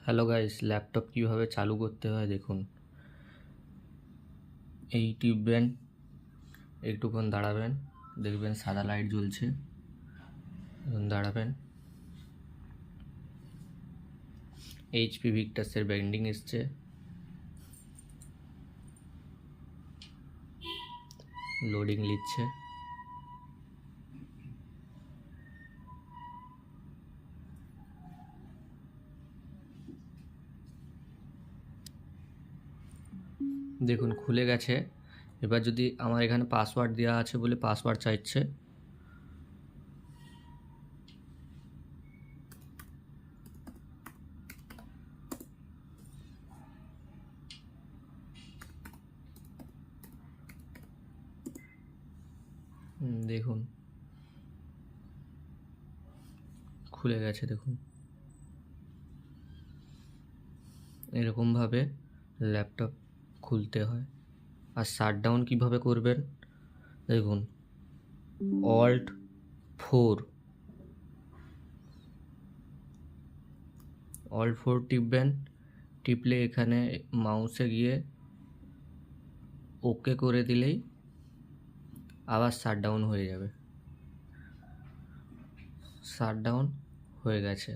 Hello guys, laptop কিভাবে চালু করতে হয় দেখুন। এই টিপবেন, একটুক্ষণ দাঁড়াবেন, দেখবেন সাদা লাইট জ্বলছে, দাঁড়াবেন। এইচপি ভিক্টাসের ব্র্যান্ডিং এসছে, লোডিং নিচ্ছে। দেখুন খুলে গেছে। এবার যদি আমার এখানে পাসওয়ার্ড দেওয়া আছে বলে পাসওয়ার্ড চাইছে, দেখুন খুলে গেছে। দেখুন এরকমভাবে ল্যাপটপ খুলতে হয়। আর শাটডাউন কীভাবে করবেন দেখুন, Alt4 টিপবেন। টিপলে এখানে মাউসে গিয়ে ওকে করে দিলেই আবার শাটডাউন হয়ে যাবে। শাটডাউন হয়ে গেছে।